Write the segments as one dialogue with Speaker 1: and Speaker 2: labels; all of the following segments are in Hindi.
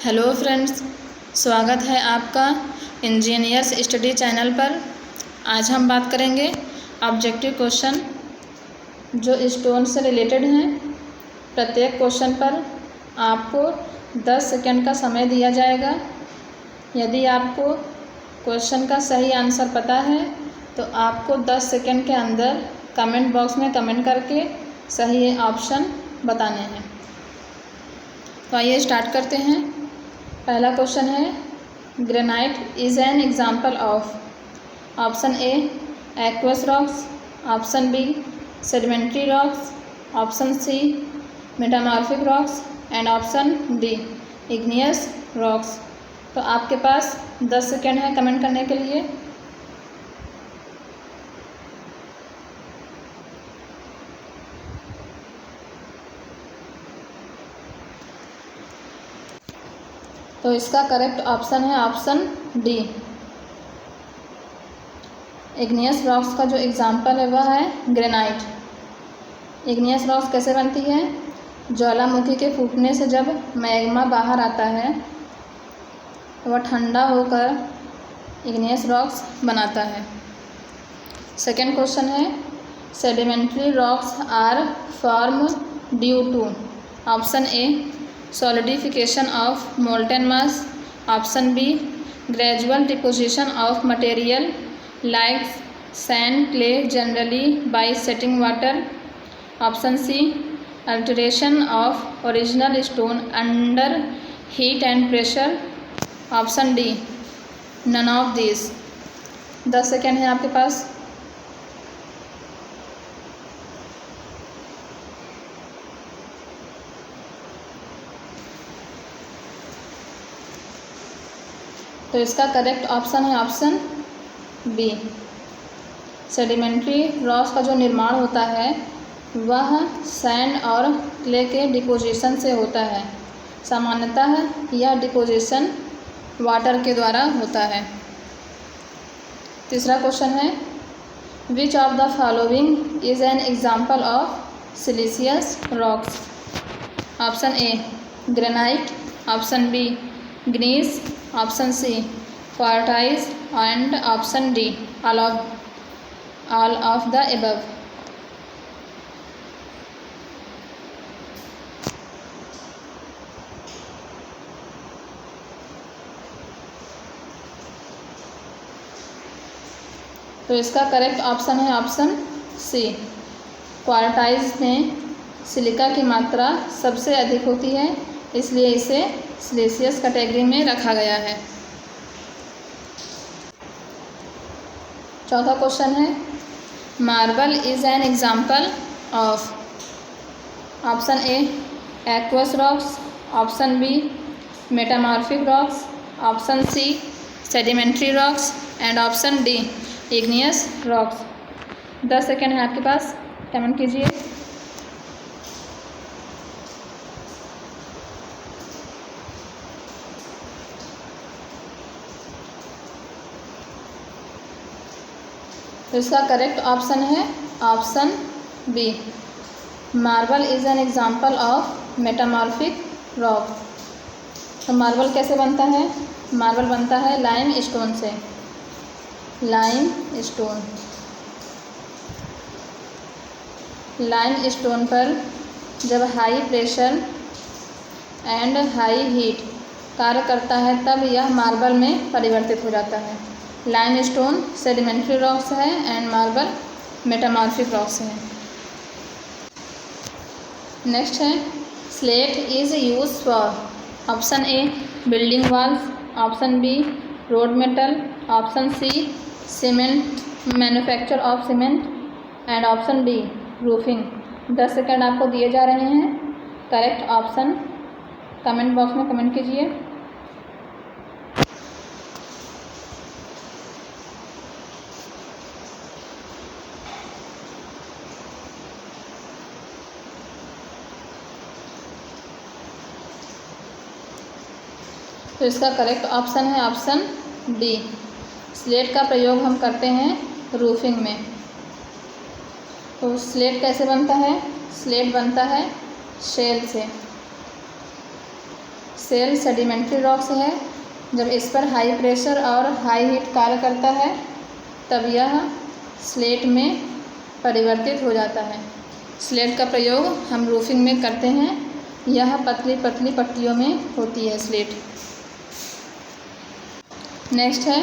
Speaker 1: हेलो फ्रेंड्स, स्वागत है आपका इंजीनियर्स स्टडी चैनल पर। आज हम बात करेंगे ऑब्जेक्टिव क्वेश्चन जो स्टोन से रिलेटेड हैं। प्रत्येक क्वेश्चन पर आपको 10 सेकंड का समय दिया जाएगा। यदि आपको क्वेश्चन का सही आंसर पता है तो आपको 10 सेकंड के अंदर कमेंट बॉक्स में कमेंट करके सही ऑप्शन बताने हैं। तो आइए स्टार्ट करते हैं। पहला क्वेश्चन है, granite is an example of. Option A aqueous rocks, option B sedimentary rocks, option C metamorphic rocks and option D igneous rocks. तो आपके पास 10 सेकेंड है कमेंट करने के लिए। तो इसका करेक्ट ऑप्शन है ऑप्शन डी। इग्नियस रॉक्स का जो एग्जाम्पल है वह है ग्रेनाइट। इग्नियस रॉक्स कैसे बनती है? ज्वालामुखी के फूटने से जब मैग्मा बाहर आता है वह ठंडा होकर इग्नियस रॉक्स बनाता है। Second question is, sedimentary rocks are form due to. Option A solidification of molten mass, option B gradual deposition of material like sand, clay generally by setting water, option C alteration of original stone under heat and pressure, option D none of these। 10 second है आपके पास। तो इसका करेक्ट ऑप्शन है ऑप्शन बी। सेडिमेंट्री रॉक्स का जो निर्माण होता है वह सैंड और क्ले के डिपोजिशन से होता है। सामान्यतः यह डिपोजिशन वाटर के द्वारा होता है। तीसरा क्वेश्चन है, which of the following is an example of siliceous rocks. Option A granite, option B gneiss, option C quartzite and option D all of the above. तो इसका करेक्ट ऑप्शन है ऑप्शन सी। क्वार्टाइज में सिलिका की मात्रा सबसे अधिक होती है, इसलिए इसे सिलिशियस कैटेगरी में रखा गया है। चौथा क्वेश्चन है, marble is an example of. Option A aqueous rocks, option B metamorphic rocks, option C sedimentary rocks and option D igneous rocks. 10 second है आपके पास, कमेंट कीजिए। तो इसका करेक्ट ऑप्शन है option B. Marble is an example of metamorphic rock. तो मार्बल कैसे बनता है? मार्बल बनता है लाइम स्टोन से। लाइम स्टोन पर जब high pressure and high heat कार्य करता है तब यह मार्बल में परिवर्तित हो जाता है। लाइम स्टोन सेडिमेंट्री रॉक्स है एंड मार्बल मेटामॉर्फिक रॉक्स है। नेक्स्ट है, slate is use for. Option A building walls, option B road metal, option C cement manufacture of cement and option D roofing. 10 second आपको दिए जा रहे हैं। करेक्ट ऑप्शन कमेंट बॉक्स में कमेंट कीजिए। तो इसका करेक्ट ऑप्शन है ऑप्शन डी। स्लेट का प्रयोग हम करते हैं रूफिंग में। तो स्लेट कैसे बनता है? स्लेट बनता है शेल से। शेल सेडिमेंट्री रॉक्स है। जब इस पर हाई प्रेशर और हाई हीट कार्य करता है तब यह स्लेट में परिवर्तित हो जाता है। स्लेट का प्रयोग हम रूफिंग में करते हैं। यह पतली पतली पट्टियों में होती है स्लेट। नेक्स्ट है,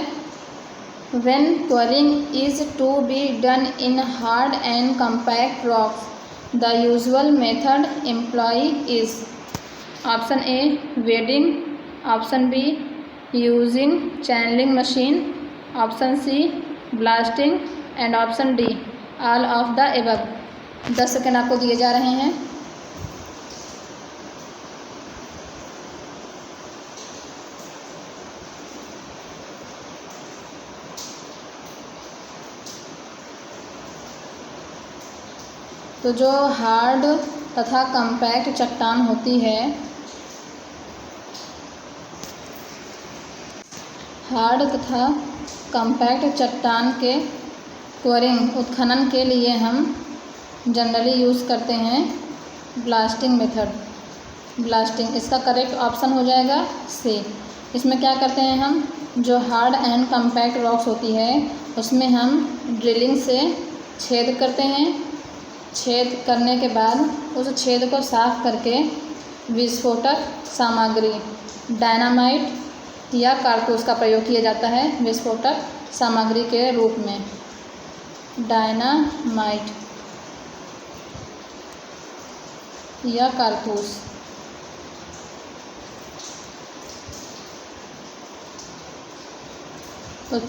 Speaker 1: when quarrying is to be done in hard and compact rocks the usual method employ is. Option A wedging, option B using channeling machine, option C blasting and option D all of the above. 10 second आपको दिए जा रहे हैं। तो जो हार्ड तथा कम्पैक्ट चट्टान होती है, हार्ड तथा कम्पैक्ट चट्टान के क्वरिंग उत्खनन के लिए हम जनरली यूज़ करते हैं ब्लास्टिंग मेथड। ब्लास्टिंग इसका करेक्ट ऑप्शन हो जाएगा सी। इसमें क्या करते हैं, हम जो हार्ड एंड कम्पैक्ट रॉक्स होती है उसमें हम ड्रिलिंग से छेद करते हैं। छेद करने के बाद उस छेद को साफ करके विस्फोटक सामग्री डायनामाइट या कारतूस का प्रयोग किया जाता है विस्फोटक सामग्री के रूप में। डायनामाइट या कारतूस। तो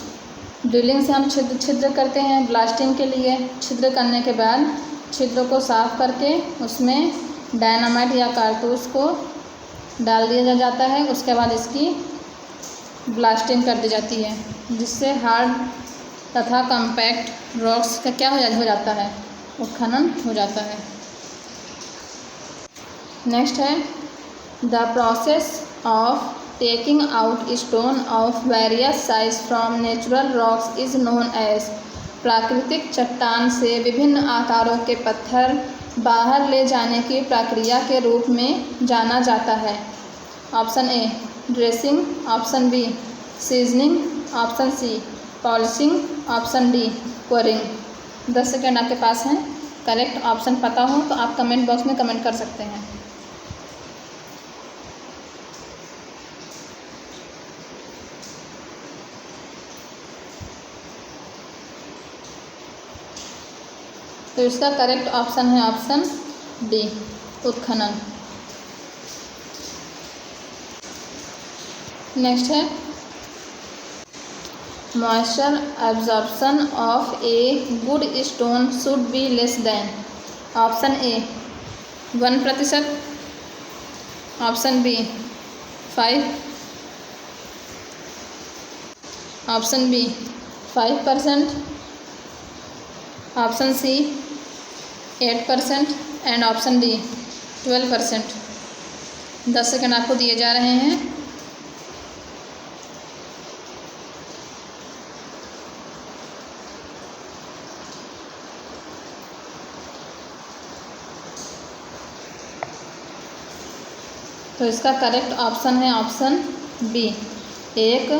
Speaker 1: ड्रिलिंग से हम छिद्र करते हैं। ब्लास्टिंग के लिए छिद्र करने के बाद छिद्र को साफ करके उसमें डायनामाइट या कारतूस को डाल दिया जाता है। उसके बाद इसकी ब्लास्टिंग कर दी जाती है, जिससे हार्ड तथा कम्पैक्ट रॉक्स का क्या हो जाता है, उत्खनन हो जाता है। नेक्स्ट है, the process of taking out stone of various size from natural rocks is known as. प्राकृतिक चट्टान से विभिन्न आकारों के पत्थर बाहर ले जाने की प्रक्रिया के रूप में जाना जाता है। Option A dressing, option B seasoning, option C polishing, option D quarrying. 10 second आपके पास हैं। करेक्ट ऑप्शन पता हो तो आप कमेंट बॉक्स में कमेंट कर सकते हैं। तो इसका करेक्ट ऑप्शन है ऑप्शन डी उत्खनन। नेक्स्ट है, moisture absorption of a good stone should be less than. Option A 1%, option B 5, option B 5%, option C 8% and option D 12%। 10 second आपको दिए जा रहे हैं। तो इसका करेक्ट ऑप्शन है ऑप्शन बी। एक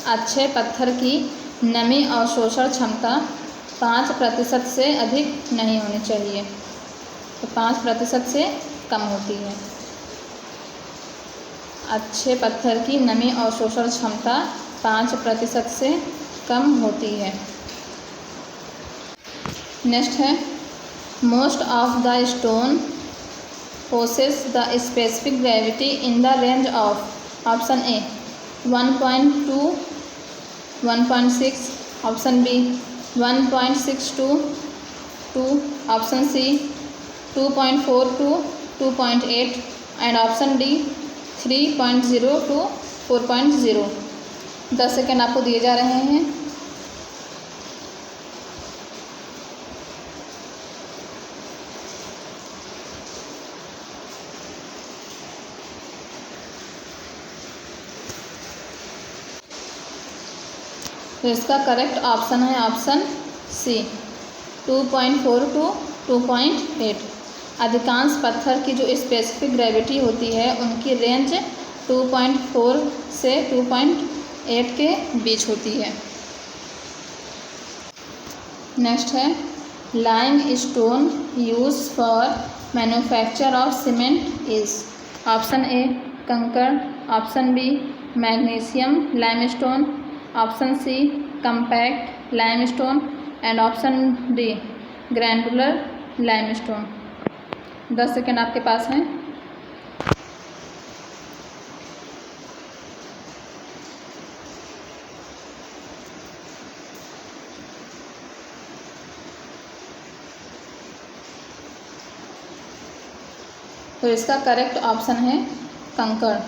Speaker 1: अच्छे पत्थर की नमी अवशोषण क्षमता 5% से अधिक नहीं होनी चाहिए। तो 5% से कम होती है। अच्छे पत्थर की नमी अवशोषण क्षमता 5% से कम होती है। नेक्स्ट है, most of the stone possess the specific gravity in the range of। Option A 1.2, 1.6, option B 1.6 to 2, option C 2.4 to 2.8 and option D 3.0 to 4.0। 10 second आपको दिए जा रहे हैं। तो इसका करेक्ट ऑप्शन है ऑप्शन सी 2.4 to 2.8। अधिकांश पत्थर की जो स्पेसिफिक ग्रेविटी होती है उनकी रेंज 2.4 से 2.8 के बीच होती है। नेक्स्ट है limestone used for manufacture of cement is. Option A kankar, option B magnesium limestone, option C compact limestone and option D granular limestone. 10 second आपके पास हैं। तो इसका करेक्ट ऑप्शन है कंकड़।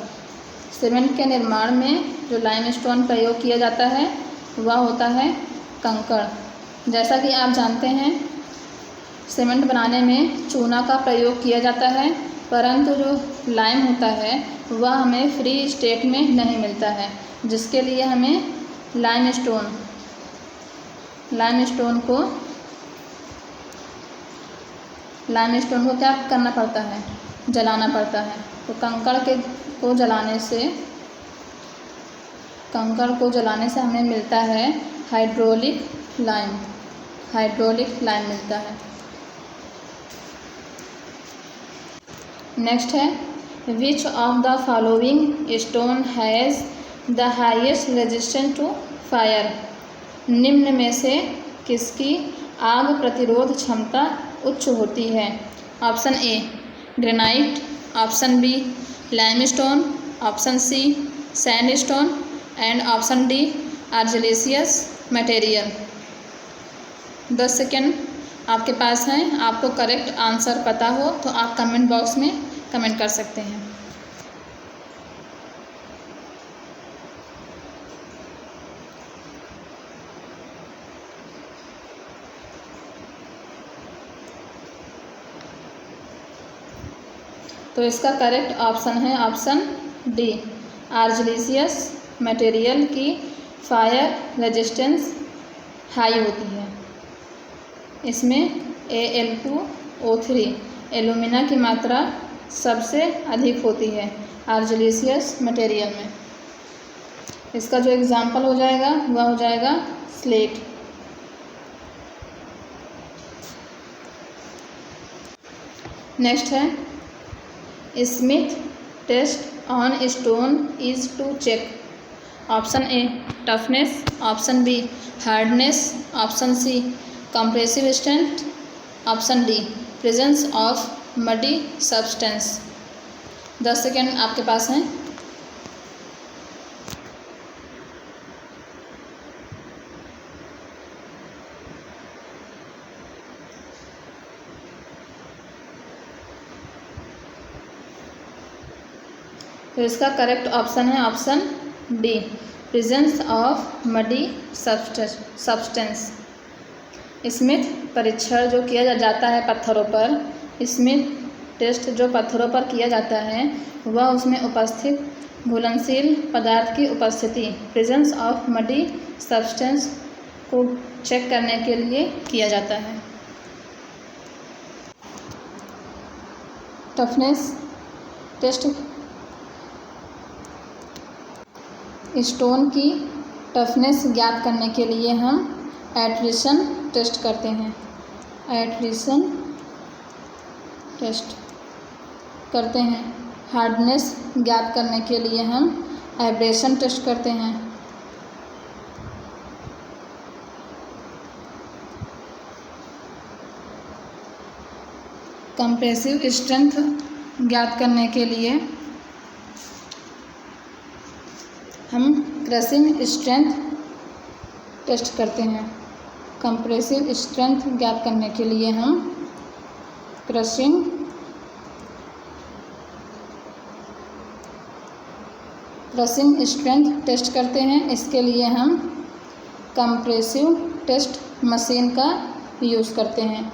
Speaker 1: सीमेंट के निर्माण में जो लाइमस्टोन प्रयोग किया जाता है वह होता है कंकड़। जैसा कि आप जानते हैं सीमेंट बनाने में चूना का प्रयोग किया जाता है, परंतु जो लाइम होता है वह हमें फ्री स्टेट में नहीं मिलता है, जिसके लिए हमें लाइमस्टोन को क्या करना पड़ता है, जलाना पड़ता है। तो कंकड़ को जलाने से हमें मिलता है हाइड्रोलिक लाइम मिलता है। नेक्स्ट है which of the following stone has the highest resistance to fire. निम्न में से किसकी आग प्रतिरोध क्षमता उच्च होती है। Option A granite, option B limestone, option C sandstone and option D argillaceous material. 10 second आपके पास हैं। आपको करेक्ट आंसर पता हो तो आप कमेंट बॉक्स में कमेंट कर सकते हैं। तो इसका करेक्ट ऑप्शन है ऑप्शन डी आर्जिलेसियस मटेरियल की फायर रेजिस्टेंस हाई होती है। इसमें Al2O3 एल्यूमिना की मात्रा सबसे अधिक होती है आर्जिलेसियस मटेरियल में। इसका जो एग्जाम्पल हो जाएगा वह हो जाएगा स्लेट। नेक्स्ट है Smith test on stone is to check. Option A toughness, option B hardness, option C compressive strength, option D presence of muddy substance. 10 second आपके पास हैं। तो इसका करेक्ट ऑप्शन है option D presence of muddy substance. Smith परीक्षण जो किया जाता है पत्थरों पर, स्मिथ टेस्ट जो पत्थरों पर किया जाता है वह उसमें उपस्थित घुलनशील पदार्थ की उपस्थिति प्रेजेंस ऑफ मडी सब्सटेंस को चेक करने के लिए किया जाता है। टफनेस टेस्ट स्टोन की टफनेस ज्ञात करने के लिए हम एट्रिशन टेस्ट करते हैं। एट्रिशन टेस्ट करते हैं। हार्डनेस ज्ञात करने के लिए हम एब्रेशन टेस्ट करते हैं। कंप्रेसिव स्ट्रेंथ ज्ञात करने के लिए हम क्रशिंग स्ट्रेंथ टेस्ट करते हैं। कंप्रेसिव स्ट्रेंथ ज्ञात करने के लिए हम क्रशिंग स्ट्रेंथ टेस्ट करते हैं। इसके लिए हम कंप्रेसिव टेस्ट मशीन का यूज़ करते हैं।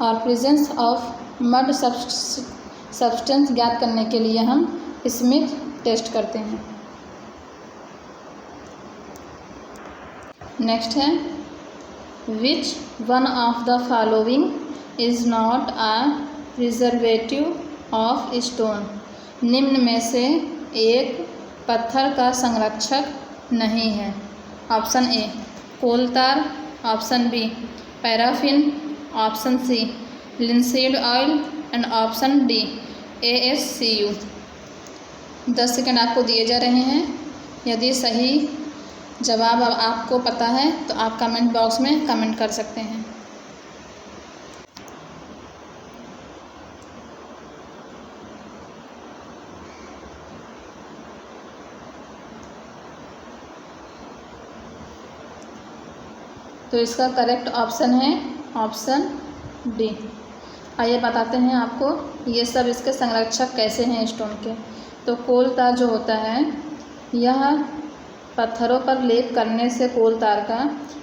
Speaker 1: और प्रेजेंस ऑफ मड सब्सटेंस ज्ञात करने के लिए हम स्मिथ टेस्ट करते हैं। नेक्स्ट है which one of the following is not a preservative of stone. निम्न में से एक पत्थर का संरक्षक नहीं है? Option A coal tar, option B paraffin, option C linseed oil and option D ASCU। 10 second आपको दिए जा रहे हैं। यदि सही जवाब अब आपको पता है तो आप कमेंट बॉक्स में कमेंट कर सकते हैं। तो इसका करेक्ट ऑप्शन है ऑप्शन डी। आइए बताते हैं आपको ये सब इसके संरक्षक कैसे हैं स्टोन के। तो कोल तार जो होता है यह पत्थरों पर लेप करने से कोल तार का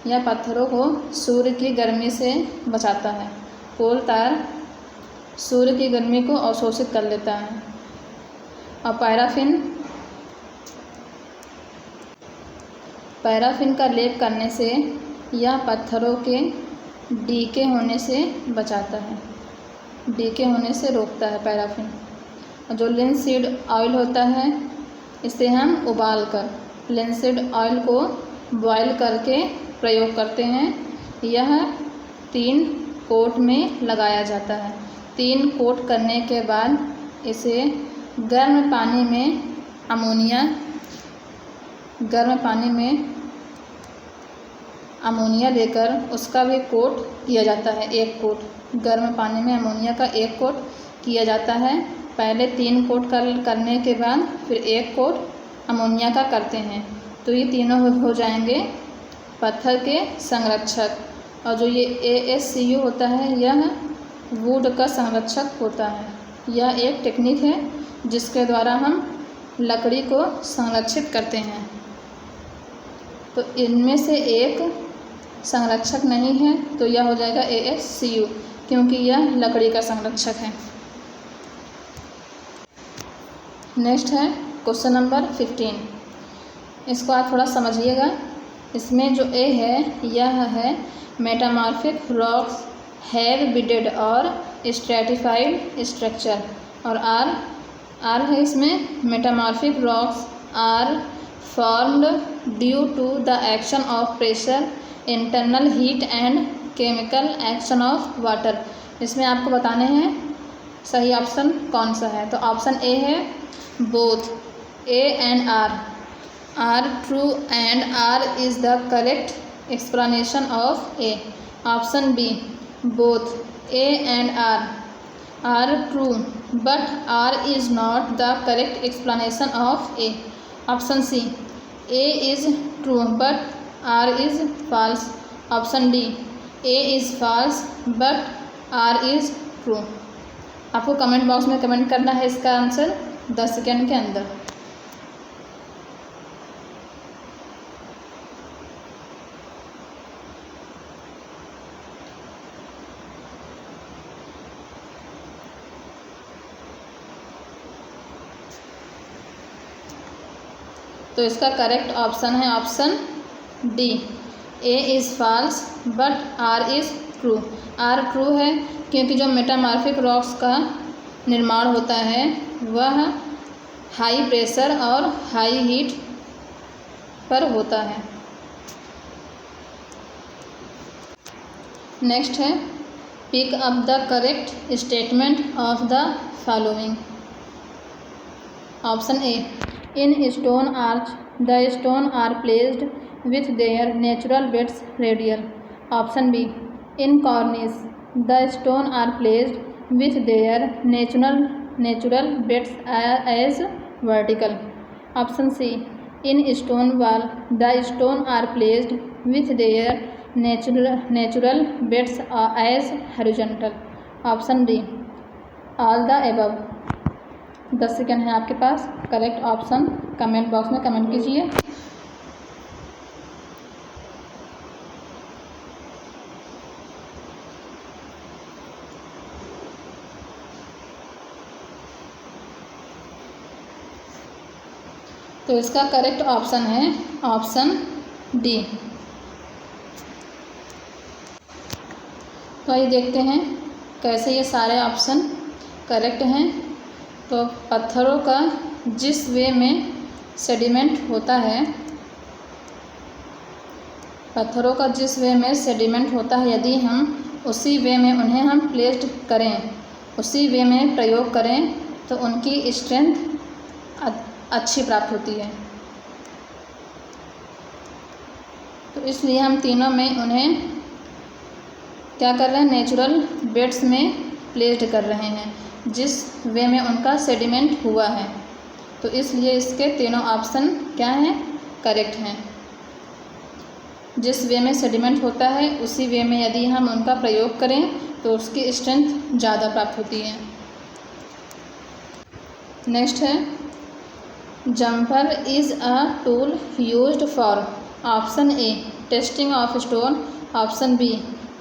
Speaker 1: यह पत्थरों को सूर्य की गर्मी से बचाता है। कोल तार सूर्य की गर्मी को अवशोषित कर लेता है। और पैराफिन का लेप करने से यह पत्थरों के डीके होने से बचाता है, डीके होने से रोकता है पैराफिन। और जो लिंसीड ऑयल होता है इसे हम उबाल कर लिंसीड ऑयल को बॉयल करके प्रयोग करते हैं। यह 3 कोट में लगाया जाता है। 3 कोट करने के बाद इसे गर्म पानी में अमोनिया लेकर उसका भी कोट किया जाता है। 1 कोट गर्म पानी में अमोनिया का 1 कोट किया जाता है। पहले 3 कोट करने के बाद फिर 1 कोट अमोनिया का करते हैं। तो ये तीनों हो जाएंगे पत्थर के संरक्षक। और जो ये ASCU होता है यह वुड का संरक्षक होता है। यह एक टेक्निक है जिसके द्वारा हम लकड़ी को संरक्षित करते हैं। तो इनमें से एक संरक्षक नहीं है तो यह हो जाएगा ASCU, क्योंकि यह लकड़ी का संरक्षक है। नेक्स्ट है क्वेश्चन नंबर 15। इसको आप थोड़ा समझिएगा। इसमें जो A है यह है मेटामॉर्फिक रॉक्स हैव बिडेड और स्ट्रैटिफाइड स्ट्रक्चर। और R है इसमें metamorphic rocks are formed due to the action of pressure, internal heat and chemical action of water. इसमें आपको बताने हैं सही ऑप्शन कौन सा है। तो ऑप्शन ए है both A and R are true and R is the correct explanation of A. Option B both A and R are true but R is not the correct explanation of A. Option C A is true but R is false. Option D A is false but R is true. आपको कमेंट बॉक्स में कमेंट करना है इसका आंसर 10 सेकेंड के अंदर। तो इसका करेक्ट ऑप्शन है option D, A is false but R is true. R true है क्योंकि जो मेटामॉर्फिक रॉक्स का निर्माण होता है वह हाई प्रेशर और हाई हीट पर होता है। नेक्स्ट है pick up the correct statement of the following. Option A in stone arch the stone are placed with their natural beds radial. Option B in cornice the stone are placed with their natural beds as vertical. Option C in stone wall the stone are placed with their natural beds as horizontal. Option D all the above। 10 second है आपके पास। करेक्ट ऑप्शन कमेंट बॉक्स में कमेंट कीजिए। तो इसका करेक्ट ऑप्शन है ऑप्शन डी। तो आइए देखते हैं कैसे ये सारे ऑप्शन करेक्ट हैं। तो पत्थरों का जिस वे में सेडिमेंट होता है, पत्थरों का जिस वे में सेडिमेंट होता है, यदि हम उसी वे में उन्हें हम प्लेस्ड करें, उसी वे में प्रयोग करें तो उनकी स्ट्रेंथ अच्छी प्राप्त होती है। तो इसलिए हम तीनों में उन्हें क्या कर रहे हैं, नेचुरल बेड्स में प्लेस्ड कर रहे हैं जिस वे में उनका सेडिमेंट हुआ है। तो इसलिए इसके तीनों ऑप्शन क्या हैं, करेक्ट हैं। जिस वे में सेडिमेंट होता है उसी वे में यदि हम उनका प्रयोग करें तो उसकी स्ट्रेंथ ज़्यादा प्राप्त होती है। नेक्स्ट है, jumper is a tool used for option A testing of stone, option B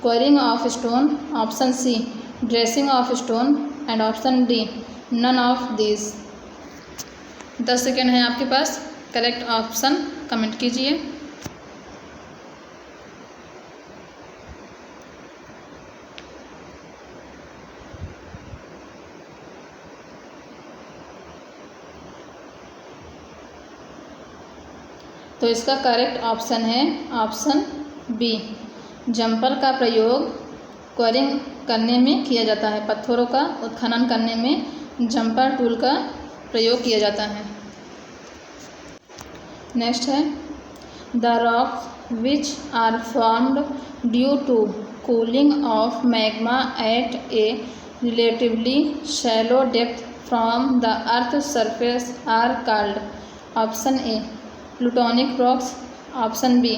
Speaker 1: quarrying of stone, option C dressing of stone and option D none of this. 10 second है आपके पास, करेक्ट ऑप्शन कमेंट कीजिए। तो इसका करेक्ट ऑप्शन है ऑप्शन बी। जम्पर का प्रयोग क्वेरिंग करने में किया जाता है, पत्थरों का उत्खनन करने में जम्पर टूल का प्रयोग किया जाता है। नेक्स्ट है, the rocks which are formed due to cooling of magma at a relatively shallow depth from the earth surface are called. Option A plutonic rocks, option B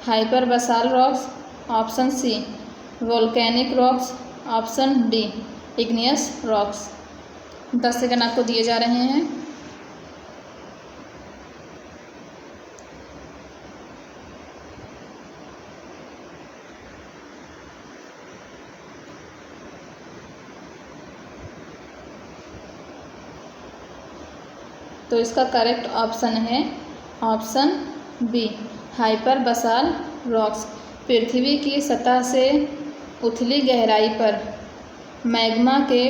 Speaker 1: hypabyssal rocks, option C volcanic rocks, option D igneous rocks. 10 second आपको दिए जा रहे हैं। तो इसका करेक्ट ऑप्शन है option B hypabyssal rocks. पृथ्वी की सतह से उथली गहराई पर मैग्मा के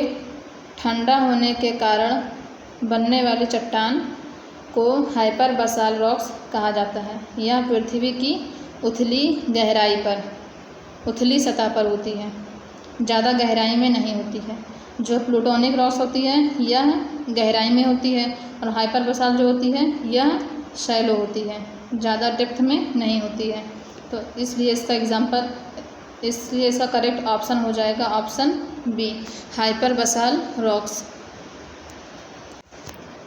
Speaker 1: ठंडा होने के कारण बनने वाली चट्टान को हाइपर बसाल रॉक्स कहा जाता है। यह पृथ्वी की उथली गहराई पर, उथली सतह पर होती है, ज़्यादा गहराई में नहीं होती है। जो प्लूटोनिक रॉक्स होती है यह गहराई में होती है और हाइपर बसाल जो होती है यह शैलो होती है, ज़्यादा डेप्थ में नहीं होती है। तो इसलिए इसका करेक्ट ऑप्शन हो जाएगा option B hypabyssal rocks.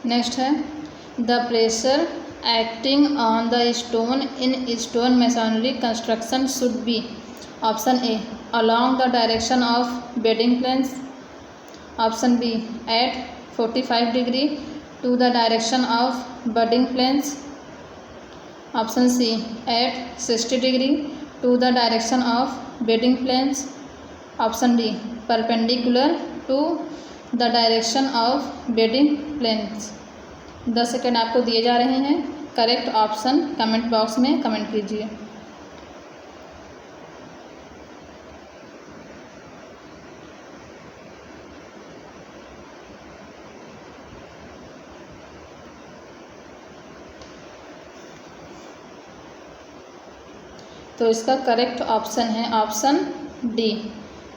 Speaker 1: Next है, the pressure acting on the stone in stone masonry construction should be. Option A along the direction of bedding planes, option B at 45 degree to the direction of bedding planes, option C at 60 degree to the direction of bedding planes, option D perpendicular to the direction of bedding planes। 10 second आपको दिए जा रहे हैं, करेक्ट ऑप्शन कमेंट बॉक्स में कमेंट कीजिए। तो इसका करेक्ट ऑप्शन है option D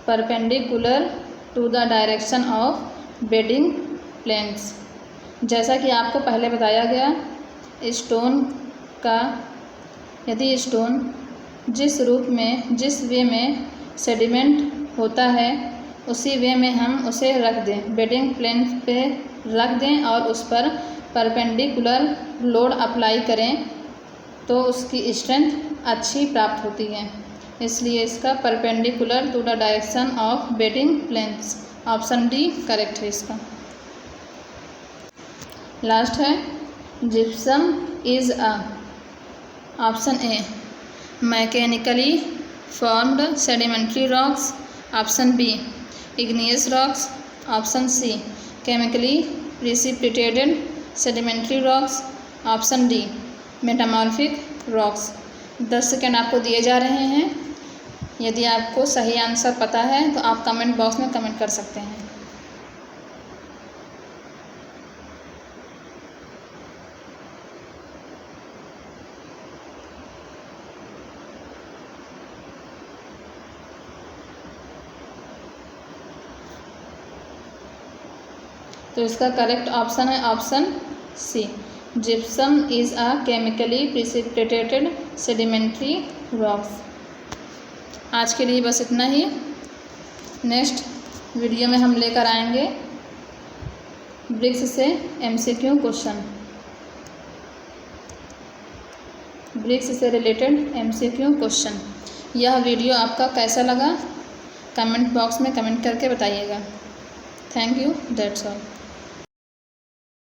Speaker 1: perpendicular to the direction of bedding planes. जैसा कि आपको पहले बताया गया, स्टोन का यदि स्टोन जिस रूप में, जिस वे में सेडिमेंट होता है उसी वे में हम उसे रख दें, बेडिंग प्लेन पे रख दें और उस पर परपेंडिकुलर लोड अप्लाई करें तो उसकी स्ट्रेंथ अच्छी प्राप्त होती है। इसलिए इसका perpendicular to the direction of bedding planes, option D correct है इसका। लास्ट है, gypsum is a, option A mechanically formed sedimentary rocks, option B igneous rocks, option C chemically precipitated sedimentary rocks, option D metamorphic rocks. 10 second आपको दिए जा रहे हैं। यदि आपको सही आंसर पता है तो आप कमेंट बॉक्स में कमेंट कर सकते हैं। तो इसका करेक्ट ऑप्शन है option C. Gypsum is a chemically precipitated sedimentary rocks. आज के लिए बस इतना ही। नेक्स्ट वीडियो में हम लेकर आएंगे ब्रिक्स से MCQ क्वेश्चन, ब्रिक्स से रिलेटेड MCQ क्वेश्चन। यह वीडियो आपका कैसा लगा कमेंट बॉक्स में कमेंट करके बताइएगा। Thank you, that's all.